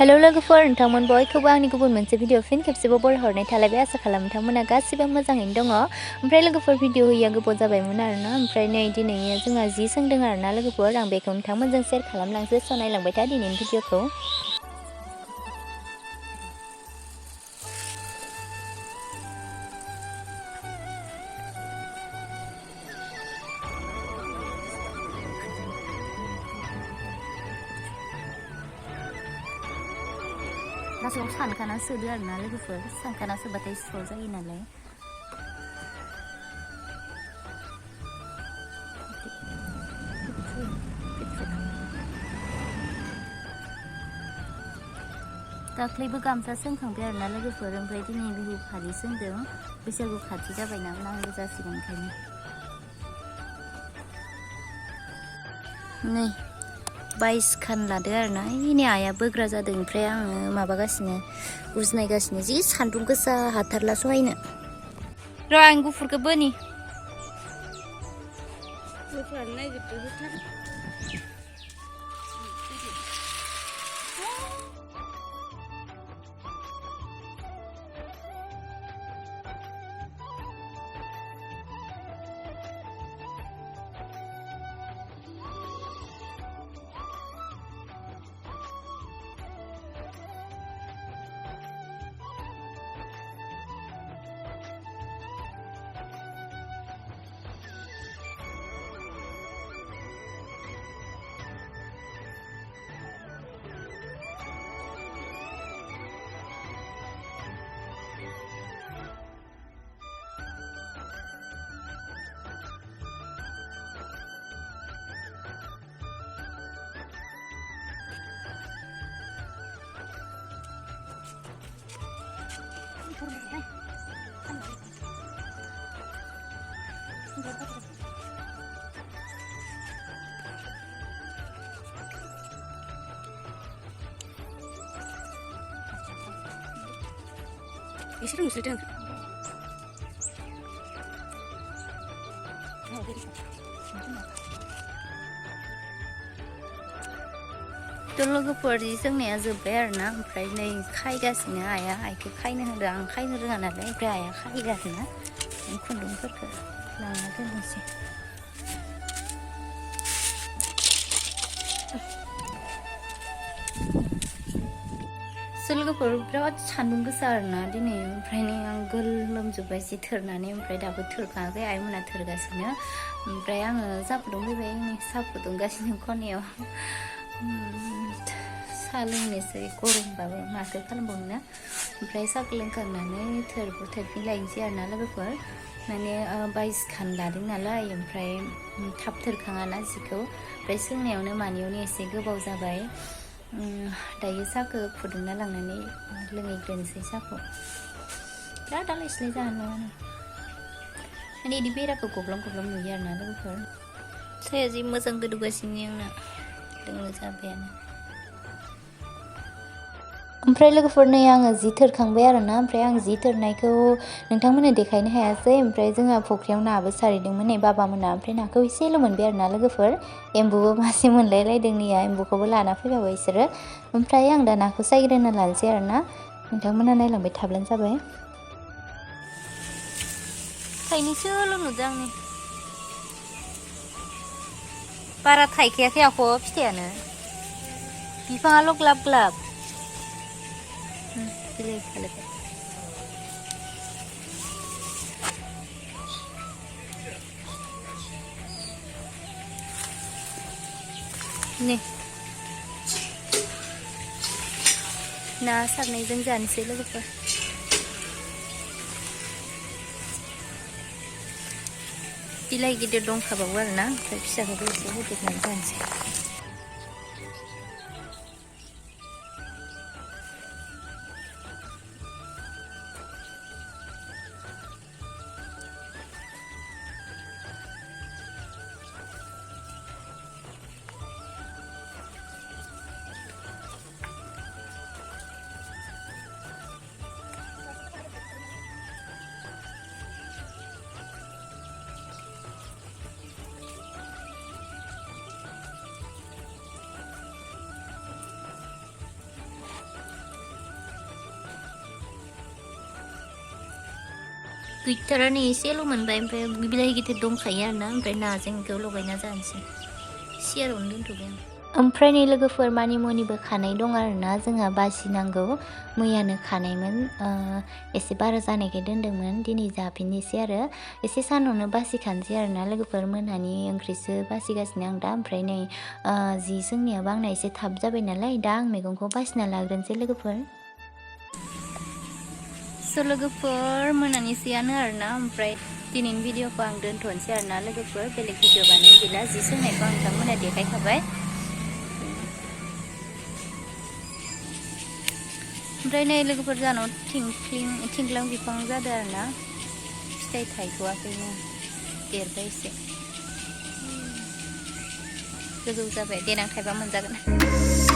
hello लोगोफोर नोंथांमोन बयखौबो आंनि गुबुन मोनसे भिडिअ फिन खेबसेबाव बरायहरनाय थालायबाय आसा खालामो नोंथांमोना गासिबो मोजाङैनो दङ ओमफ्राय लोगोफोर भिडिअ होयैया गोबाव जाबायमोन आरोना ओमफ्राय नै दिनै जोंहा जि सोंदों आरोना लोगोफोर आं बेखौ नोंथांमोनजों शेयार खालामलांसै स' नायलांबाय था दिनैनि भिडिअखौ लासाव सानखाना सोदो आरोना लोगोफोर सानखाना सोबाथाय स्र' जायो नालाय दाख्लैबो गामसा सोंखांबाय आरोना लोगोफोर ओमफ्राय दिनै बिहु फालि सोंदों बैसागु खाथि जाबायना नांगौ जासिगोन ओंखायनो नै 22 खान लादो आरोना इनि आइया बोग्रा जादों ओमफ्राय आङो माबागासिनो गुजनायगासिनो जि सान्दुं गोसा हाथारला सहायनो र' आं गुफुरखौ बोनि गुफुरानो नायजोबदो होथार इसोर मुसुदों थ' लोगोफोर जि सोंनाया जोब्बाय आरोना ओमफ्राय नै खायगासिनो आइया आइखौ खायनो होदों आं खायनो रोङा नालाय ओमफ्राय आइया खायगासिनो खुन्दुंफोरखौ लांना दोननोसै लोगोफोर बिराद सान्दुं गोसा आरोना दिनै ओमफ्राय नै आं गोलोमजोब्बाय जि थोरनानै ओमफ्राय दाबो थोरखाङाखै आइमोना थोरगासिनो ओमफ्राय आङो साहा फुदुंफैबाय नै साहा फुदुंगासिनो खनायाव साहा लोंनोसै गरमबाबो माथो खालामबावनो ओमफ्राय साहाखौ लोंखांनानै थोरफिनलायनोसै आरोना लोगोफोर माने 22 खान लादों नालाय ओमफ्राय थाब थोरखाङाना जिखौ ओमफ्राय सोंनायावनो मानियावनो एसे गोबाव जाबाय दायो साहाखौ फुदुंना लांनानै लोंहैग्रोनोसै साहाखौ बिराद आलाय सिलाय जानो माने बिदि बेराखौ गब्लं गब्लं नुयो आरोना लोगोफोर साहाया जि मोजां गोदौगासिनो आंना लोंनो जाबायानो ओमफ्राय लोगोफोर नै आङो जि थोरखांबाय आरोना ओमफ्राय आं जि थोरनायखौ नोंथांमोननो देखायनो हायासै ओमफ्राय जोंहा फुख्रियाव नाबो सारहैदोंमोन नै बाबामोना ओमफ्राय नाखौ एसेल' मोनबाय आरोना लोगोफोर एम्बुबो मासे मोनलायलायदों नैया एम्बुखौबो लाना फैबाय बिसोरो ओमफ्राय आं दा नाखौ सायग्रोना लानोसै आरोना नोंथांमोना नायलांबाय थाब्लानो जाबाय थाइनैसोल' नुदों आंनि बारा थाइखायाखै आख' फिथाइयानो बिफाङाल' ग्लाब ग्लाब बिलाइ खालायबाय नै ना सारनायजों जानोसै लोगोफोर बिलाइ गिदिर दंखाबावो आरोना ओमफ्राय फिसाखौबो एसे होदेरनानै जानोसै गैथारानो एसेल' मोनबाय ओमफ्राय बिलाइ गिदिर दंखायो आरोना ओमफ्राय नाजों बेखौ लगायना जानोसै सियारावनो दोनथ'बाय आं ओमफ्राय नै लोगोफोर मानिमुनिबो खानाय दं आरोना जोंहा बासिनांगौ मैयानो खानायमोन एसे बारा जानायखाय दोनदोंमोन दिनै जाफिननोसै आरो एसे सानावनो बासिखानोसै आरोना लोगोफोर मोनानि ओंख्रिसो बासिगासिनो आं दा ओमफ्राय नै जि सोंनायाबो आंना एसे थाब जाबाय नालाय दा आं मैगंखौ बासिना लाग्रोनोसै लोगोफोर स' लोगोफोर मोनानिसैयानो आरोना ओमफ्राय दिनैनि भिडिअखौ आं दोनथ'नोसै आरोना लोगोफोर बेलेग भिडिअ बानायनो गैला जि सोंनायखौ आं नोंथांमोना देखायखाबाय ओमफ्राय नै लोगोफोर जानाव थिंख्लां बिफां जादों आरोना फिथाइ थायथ'वाखैनो देरबाय एसे गोजौ जाबाय देनां थायबा मोनजागोन